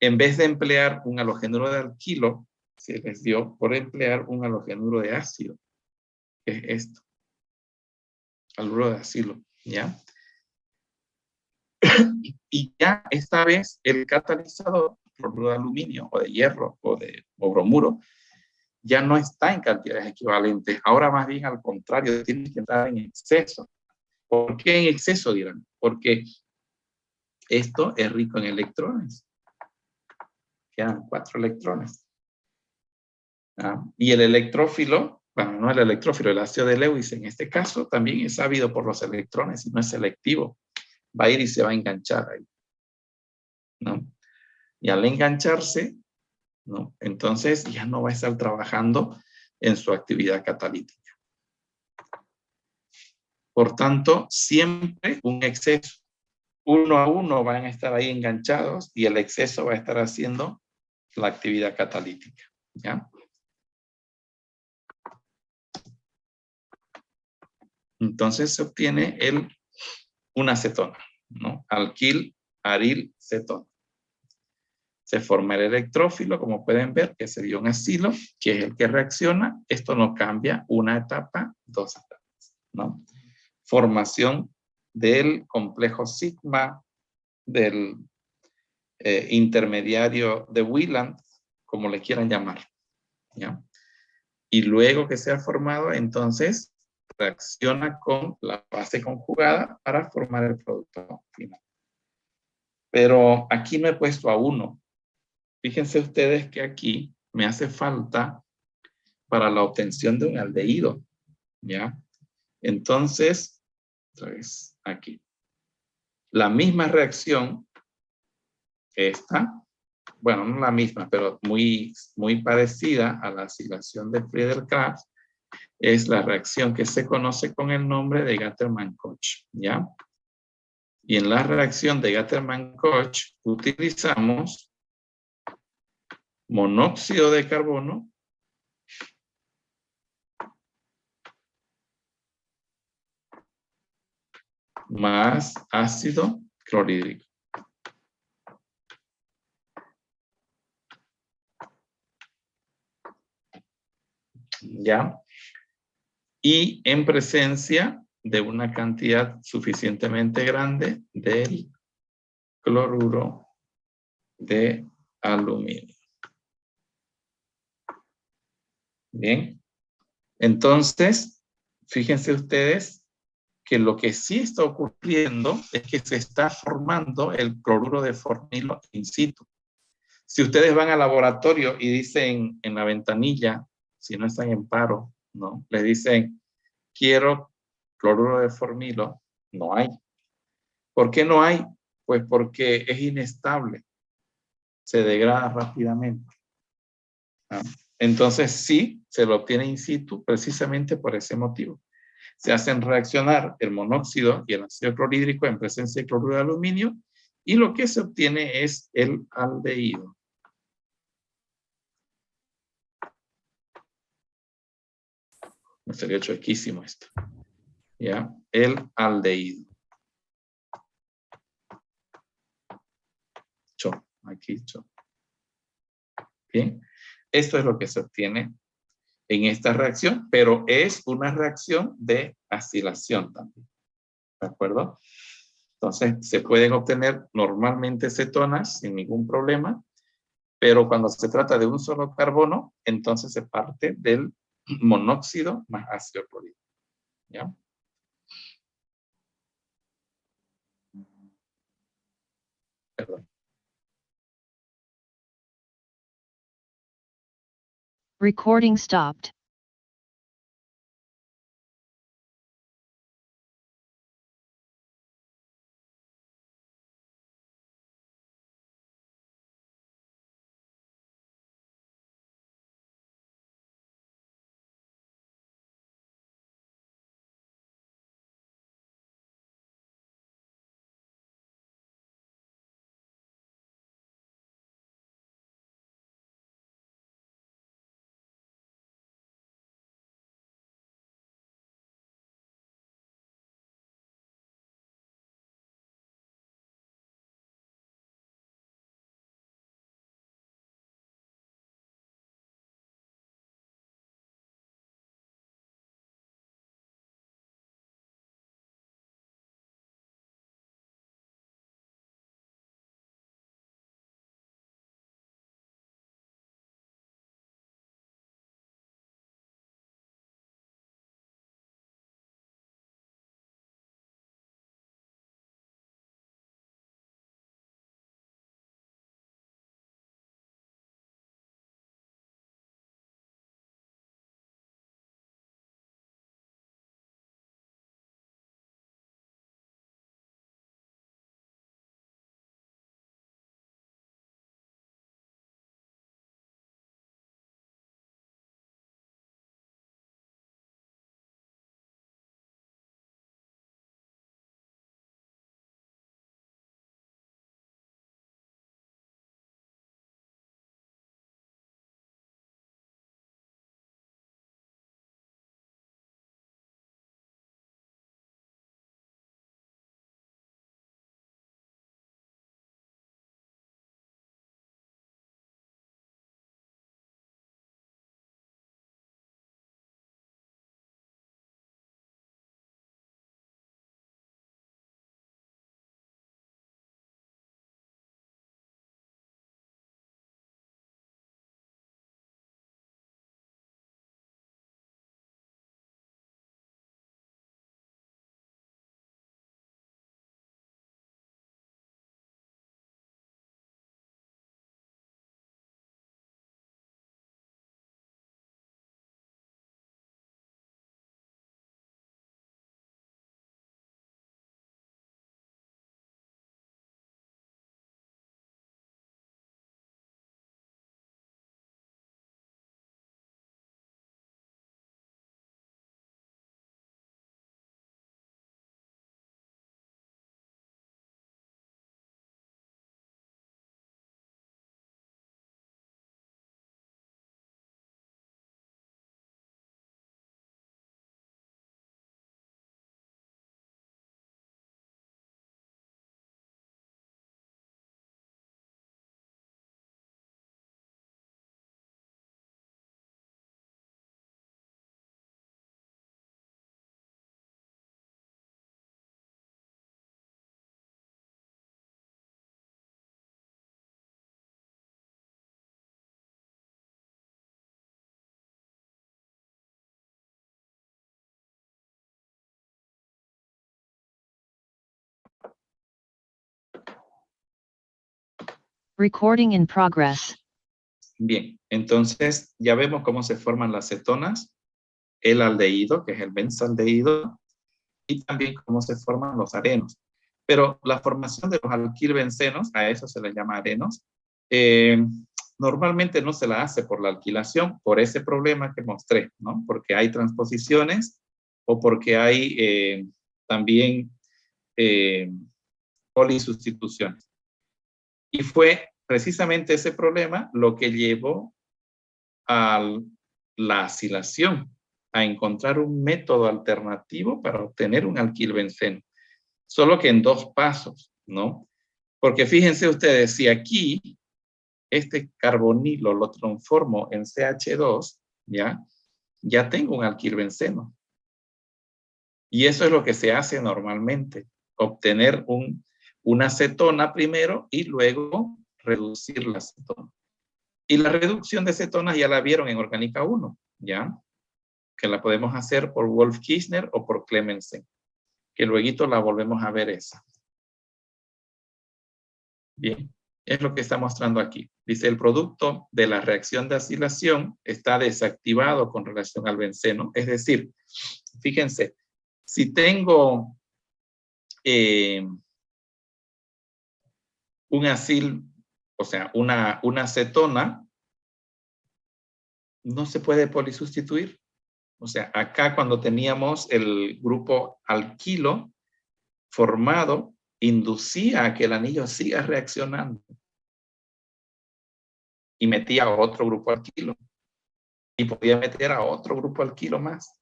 En vez de emplear un halogénuro de alquilo, se les dio por emplear un halogénuro de ácido, que es esto, haluro de acilo, ¿ya? Y ya esta vez el catalizador, cloruro de aluminio o de hierro o bromuro, ya no está en cantidades equivalentes. Ahora más bien al contrario, tiene que estar en exceso. ¿Por qué en exceso, dirán? Porque esto es rico en electrones. Quedan 4 electrones. ¿Ah? Y el electrófilo, bueno, no el electrófilo, el ácido de Lewis en este caso también es ávido por los electrones y no es selectivo. Va a ir y se va a enganchar ahí, ¿no? Y al engancharse, ¿no? Entonces ya no va a estar trabajando en su actividad catalítica. Por tanto, siempre un exceso. Uno a uno van a estar ahí enganchados y el exceso va a estar haciendo la actividad catalítica, ¿ya? Entonces se obtiene una cetona, ¿no? Alquil, aril, cetona. Se forma el electrófilo, como pueden ver, que sería un acilo, que es el que reacciona. Esto no cambia una etapa, 2 etapas, ¿no? Formación del complejo sigma, del intermediario de Wieland, como le quieran llamar, ¿ya? Y luego que se ha formado, entonces reacciona con la base conjugada para formar el producto final. Pero aquí no he puesto a 1. Fíjense ustedes que aquí me hace falta para la obtención de un aldehído, ¿ya? Entonces, otra vez aquí. La misma reacción, esta, bueno, no la misma, pero muy parecida a la acilación de Friedel-Crafts, es la reacción que se conoce con el nombre de Gattermann-Koch, ¿ya? Y en la reacción de Gattermann-Koch utilizamos monóxido de carbono más ácido clorhídrico. ¿Ya? Y en presencia de una cantidad suficientemente grande del cloruro de aluminio. Bien. Entonces, fíjense ustedes que lo que sí está ocurriendo es que se está formando el cloruro de formilo in situ. Si ustedes van al laboratorio y dicen en la ventanilla, si no están en paro, ¿no? Les dicen, quiero cloruro de formilo, no hay. ¿Por qué no hay? Pues porque es inestable, se degrada rápidamente. ¿Ah? Entonces sí, se lo obtiene in situ precisamente por ese motivo. Se hacen reaccionar el monóxido y el ácido clorhídrico en presencia de cloruro de aluminio y lo que se obtiene es el aldehído. Me salió chuequísimo esto. ¿Ya? El aldehído. Aquí. Bien. Esto es lo que se obtiene en esta reacción, pero es una reacción de acilación también. ¿De acuerdo? Entonces, se pueden obtener normalmente cetonas sin ningún problema, pero cuando se trata de un solo carbono, entonces se parte del monóxido más ácido clorhídrico. ¿Ya? Perdón. Recording stopped. Recording in progress. Bien, entonces ya vemos cómo se forman las cetonas, el aldehído, que es el benzaldehído, y también cómo se forman los arenos. Pero la formación de los alquilbencenos, a eso se les llama arenos, normalmente no se la hace por la alquilación, por ese problema que mostré, ¿no? Porque hay transposiciones o porque hay también polisustituciones. Y fue precisamente ese problema lo que llevó a la acilación, a encontrar un método alternativo para obtener un alquilbenceno. Solo que en 2 pasos, ¿no? Porque fíjense ustedes, si aquí este carbonilo lo transformo en CH2, ya tengo un alquilbenceno. Y eso es lo que se hace normalmente, obtener una cetona primero y luego reducir la cetona. Y la reducción de cetonas ya la vieron en Orgánica 1, ¿ya? Que la podemos hacer por Wolff-Kishner o por Clemensen, que luego la volvemos a ver esa. Bien, es lo que está mostrando aquí. Dice, el producto de la reacción de acilación está desactivado con relación al benceno. Es decir, fíjense, si tengo un acil, o sea, una cetona, no se puede polisustituir. O sea, acá cuando teníamos el grupo alquilo formado, inducía a que el anillo siga reaccionando. Y metía a otro grupo alquilo. Y podía meter a otro grupo alquilo más.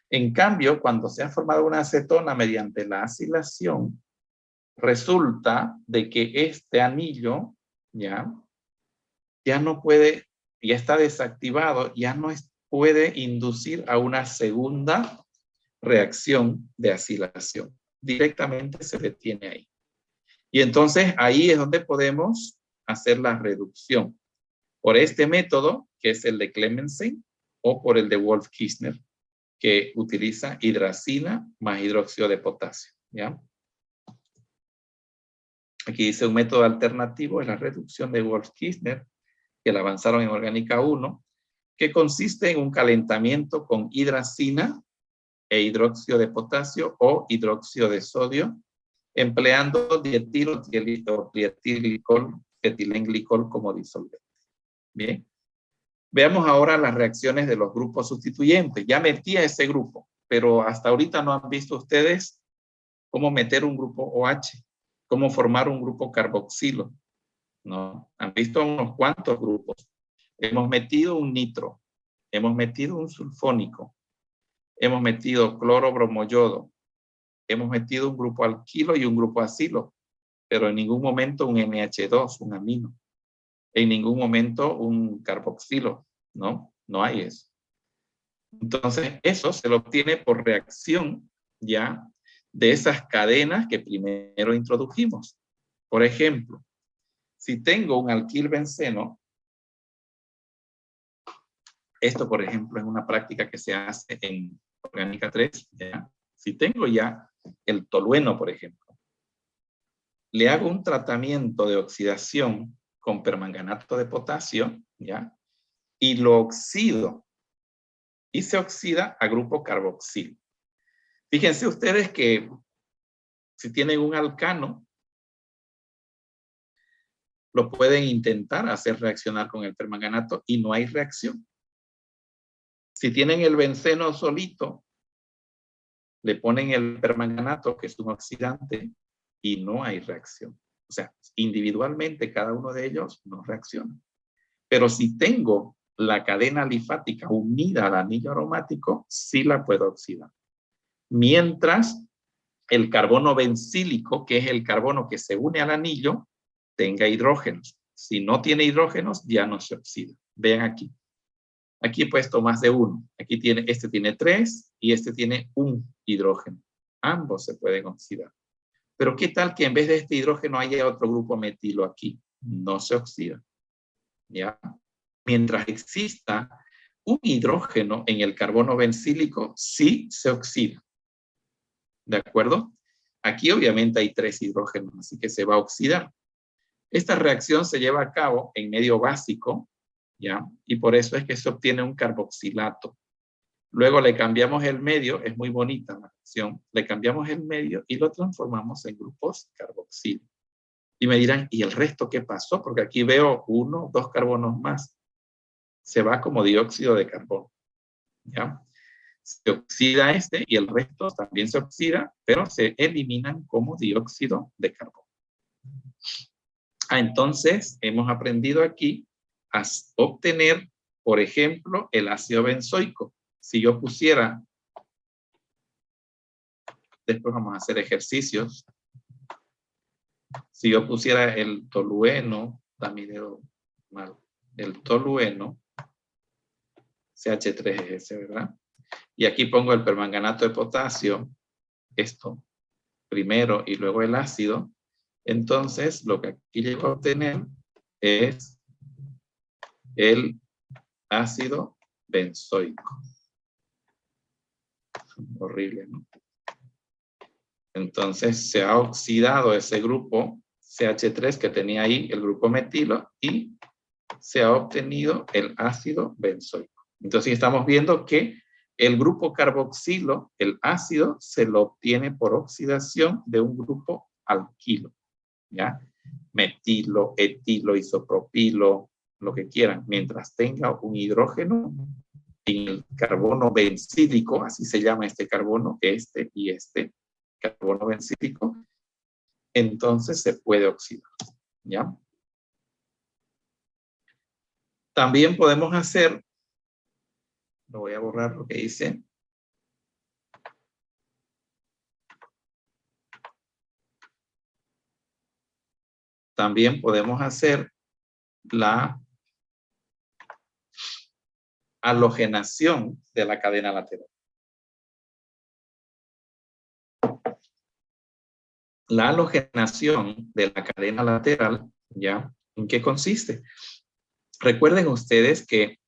En cambio, cuando se ha formado una acetona mediante la acilación, resulta de que este anillo ya no puede, ya está desactivado, ya no puede inducir a una segunda reacción de acilación. Directamente se detiene ahí. Y entonces ahí es donde podemos hacer la reducción. Por este método, que es el de Clemensen, o por el de Wolff-Kishner, que utiliza hidracina más hidróxido de potasio. ¿Ya? Aquí dice un método alternativo, es la reducción de Wolff-Kishner, que la avanzaron en Orgánica 1, que consiste en un calentamiento con hidracina e hidróxido de potasio o hidróxido de sodio, empleando dietilo o dietilglicol, etilenglicol como disolvente. Bien. Veamos ahora las reacciones de los grupos sustituyentes. Ya metí a ese grupo, pero hasta ahorita no han visto ustedes cómo meter un grupo OH, cómo formar un grupo carboxilo. No, han visto unos cuantos grupos. Hemos metido un nitro, hemos metido un sulfónico, hemos metido cloro bromoyodo, hemos metido un grupo alquilo y un grupo acilo, pero en ningún momento un NH2, un amino. En ningún momento un carboxilo, ¿no? No hay eso. Entonces, eso se lo obtiene por reacción ya de esas cadenas que primero introdujimos. Por ejemplo, si tengo un alquilbenceno, esto, por ejemplo, es una práctica que se hace en Orgánica 3, ¿ya? Si tengo ya el tolueno, por ejemplo, le hago un tratamiento de oxidación con permanganato de potasio, ¿ya? Y lo oxido. Y se oxida a grupo carboxilo. Fíjense ustedes que si tienen un alcano, lo pueden intentar hacer reaccionar con el permanganato y no hay reacción. Si tienen el benceno solito, le ponen el permanganato, que es un oxidante, y no hay reacción. O sea, individualmente cada uno de ellos no reacciona. Pero si tengo la cadena alifática unida al anillo aromático, sí la puedo oxidar. Mientras el carbono bencílico, que es el carbono que se une al anillo, tenga hidrógenos. Si no tiene hidrógenos, ya no se oxida. Vean aquí. Aquí he puesto más de uno. Aquí tiene, este tiene 3 y este tiene 1 hidrógeno. Ambos se pueden oxidar. Pero ¿qué tal que en vez de este hidrógeno haya otro grupo metilo aquí? No se oxida. ¿Ya? Mientras exista un hidrógeno en el carbono bencílico, sí se oxida. ¿De acuerdo? Aquí obviamente hay 3 hidrógenos, así que se va a oxidar. Esta reacción se lleva a cabo en medio básico, ¿ya? Y por eso es que se obtiene un carboxilato. Luego le cambiamos el medio, es muy bonita la reacción, le cambiamos el medio y lo transformamos en grupos carboxilo. Y me dirán, ¿y el resto qué pasó? Porque aquí veo 1, 2 carbonos más. Se va como dióxido de carbono, ¿ya? Se oxida este y el resto también se oxida, pero se eliminan como dióxido de carbono. Entonces, hemos aprendido aquí a obtener, por ejemplo, el ácido benzoico. Si yo pusiera, después vamos a hacer ejercicios. Si yo pusiera el tolueno, también mal, el tolueno, CH3S, ¿verdad? Y aquí pongo el permanganato de potasio, esto primero y luego el ácido. Entonces, lo que aquí llego a obtener es el ácido benzoico. Horrible, ¿no? Entonces, se ha oxidado ese grupo CH3 que tenía ahí, el grupo metilo, y se ha obtenido el ácido benzoico. Entonces, estamos viendo que el grupo carboxilo, el ácido, se lo obtiene por oxidación de un grupo alquilo, ¿ya? Metilo, etilo, isopropilo, lo que quieran, mientras tenga un hidrógeno en el carbono bencílico, así se llama este carbono, este y este carbono bencílico, entonces se puede oxidar, ¿ya? También podemos hacer, lo voy a borrar lo que hice. También podemos hacer la halogenación de la cadena lateral. La halogenación de la cadena lateral, ¿ya? ¿En qué consiste? Recuerden ustedes que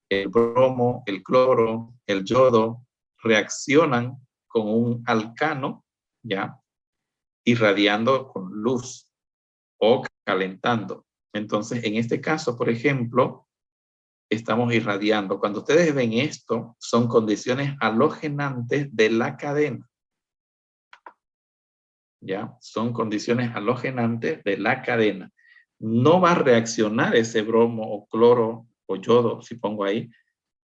el bromo, el cloro, el yodo reaccionan con un alcano, ¿ya? Irradiando con luz o calentando. Entonces, en este caso, por ejemplo, estamos irradiando. Cuando ustedes ven esto, son condiciones halogenantes de la cadena. ¿Ya? Son condiciones halogenantes de la cadena. No va a reaccionar ese bromo o cloro o yodo, si pongo ahí,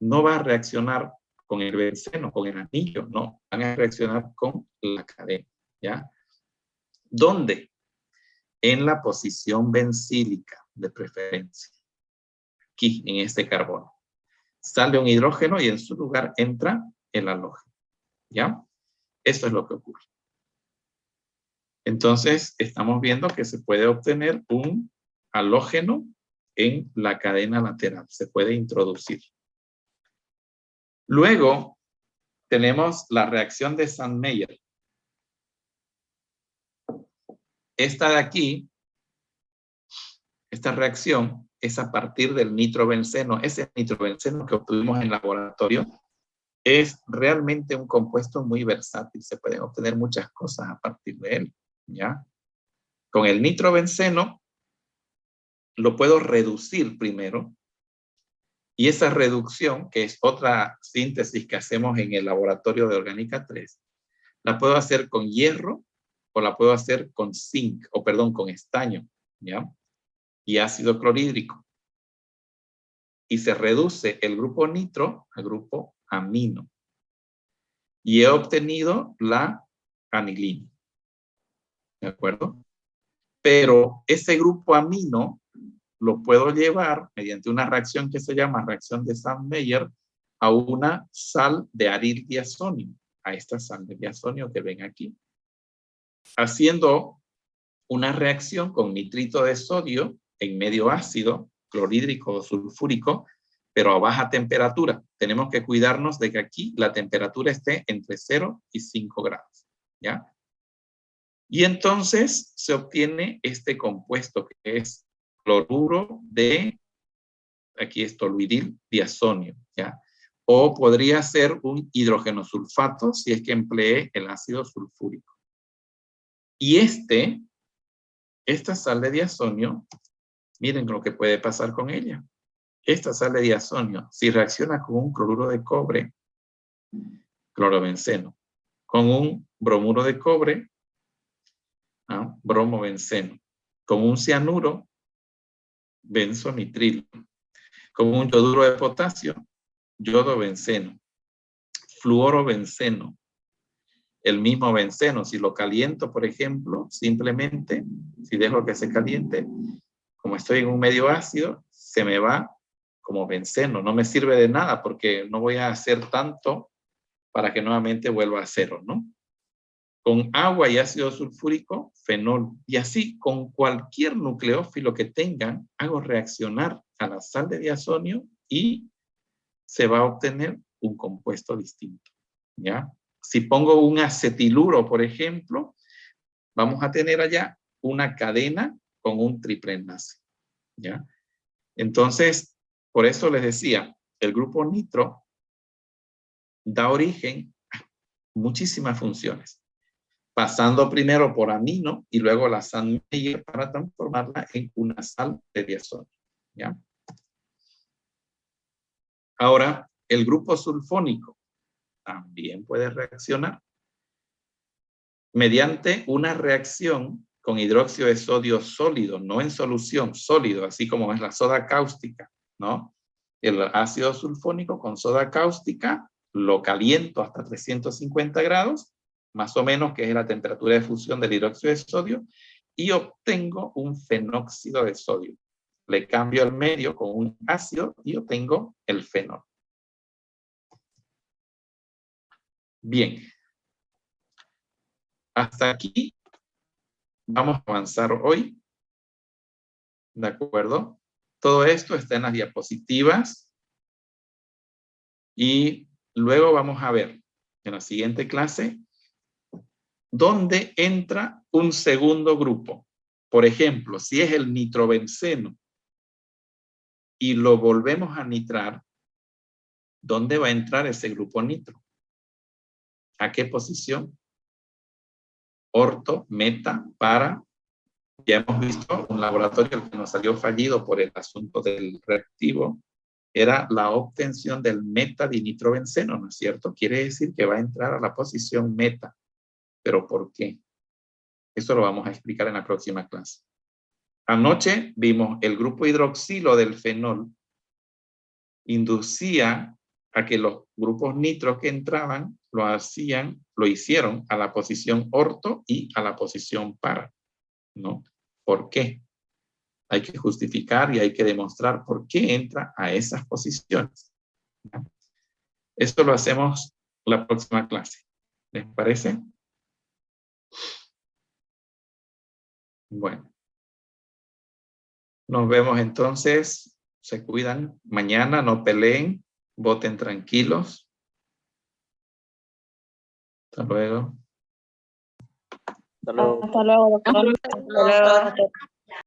no va a reaccionar con el benceno, con el anillo, no, van a reaccionar con la cadena, ¿ya? ¿Dónde? En la posición bencílica de preferencia. Aquí, en este carbono. Sale un hidrógeno y en su lugar entra el halógeno, ¿ya? Esto es lo que ocurre. Entonces, estamos viendo que se puede obtener un halógeno en la cadena lateral. Se puede introducir. Luego, tenemos la reacción de Sandmeyer. Esta de aquí, esta reacción es a partir del nitrobenceno. Ese nitrobenceno que obtuvimos en el laboratorio es realmente un compuesto muy versátil. Se pueden obtener muchas cosas a partir de él, ¿ya? Con el nitrobenceno lo puedo reducir primero. Y esa reducción, que es otra síntesis que hacemos en el laboratorio de Orgánica 3, la puedo hacer con hierro o la puedo hacer con zinc, o perdón, con estaño, ¿ya? Y ácido clorhídrico. Y se reduce el grupo nitro al grupo amino. Y he obtenido la anilina. ¿De acuerdo? Pero ese grupo amino lo puedo llevar mediante una reacción que se llama reacción de Sandmeyer a una sal de aril diazonio, a esta sal de diazonio que ven aquí, haciendo una reacción con nitrito de sodio en medio ácido, clorhídrico o sulfúrico, pero a baja temperatura. Tenemos que cuidarnos de que aquí la temperatura esté entre 0 y 5 grados, ¿ya? Y entonces se obtiene este compuesto que es cloruro de, aquí es toluidil diazonio, ¿ya? O podría ser un hidrógeno sulfato si es que emplee el ácido sulfúrico. Y este esta sal de diazonio, miren lo que puede pasar con ella. Esta sal de diazonio, si reacciona con un cloruro de cobre, clorobenceno, con un bromuro de cobre, bromobenceno, con un cianuro, benzonitrilo, con un yoduro de potasio, yodobenceno, fluorobenceno, el mismo benceno. Si lo caliento, por ejemplo, simplemente, si dejo que se caliente, como estoy en un medio ácido, se me va como benceno. No me sirve de nada porque no voy a hacer tanto para que nuevamente vuelva a cero, ¿no? Con agua y ácido sulfúrico, fenol. Y así, con cualquier nucleófilo que tengan, hago reaccionar a la sal de diazonio y se va a obtener un compuesto distinto, ¿ya? Si pongo un acetiluro, por ejemplo, vamos a tener allá una cadena con un triple enlace, ¿ya? Entonces, por eso les decía, el grupo nitro da origen a muchísimas funciones, pasando primero por amino y luego la sal Meyer para transformarla en una sal de diazonio, ¿ya? Ahora, el grupo sulfónico también puede reaccionar mediante una reacción con hidróxido de sodio sólido, no en solución, sólido, así como es la soda cáustica, ¿no? El ácido sulfónico con soda cáustica lo caliento hasta 350 grados, más o menos, que es la temperatura de fusión del hidróxido de sodio, y obtengo un fenóxido de sodio. Le cambio el medio con un ácido y obtengo el fenol. Bien. Hasta aquí vamos a avanzar hoy. ¿De acuerdo? Todo esto está en las diapositivas. Y luego vamos a ver en la siguiente clase dónde entra un segundo grupo. Por ejemplo, si es el nitrobenceno y lo volvemos a nitrar, ¿dónde va a entrar ese grupo nitro? ¿A qué posición? Orto, meta, para. Ya hemos visto un laboratorio que nos salió fallido por el asunto del reactivo. Era la obtención del metadinitrobenceno, ¿no es cierto? Quiere decir que va a entrar a la posición meta. ¿Pero por qué? Eso lo vamos a explicar en la próxima clase. Anoche vimos el grupo hidroxilo del fenol inducía a que los grupos nitros que entraban lo hicieron a la posición orto y a la posición para, ¿no? ¿Por qué? Hay que justificar y hay que demostrar por qué entra a esas posiciones, ¿no? Esto lo hacemos la próxima clase. ¿Les parece? Bueno. Nos vemos entonces. Se cuidan. Mañana no peleen. Voten tranquilos. Hasta luego. Hasta luego. Hasta luego, doctor. Hasta luego, doctor.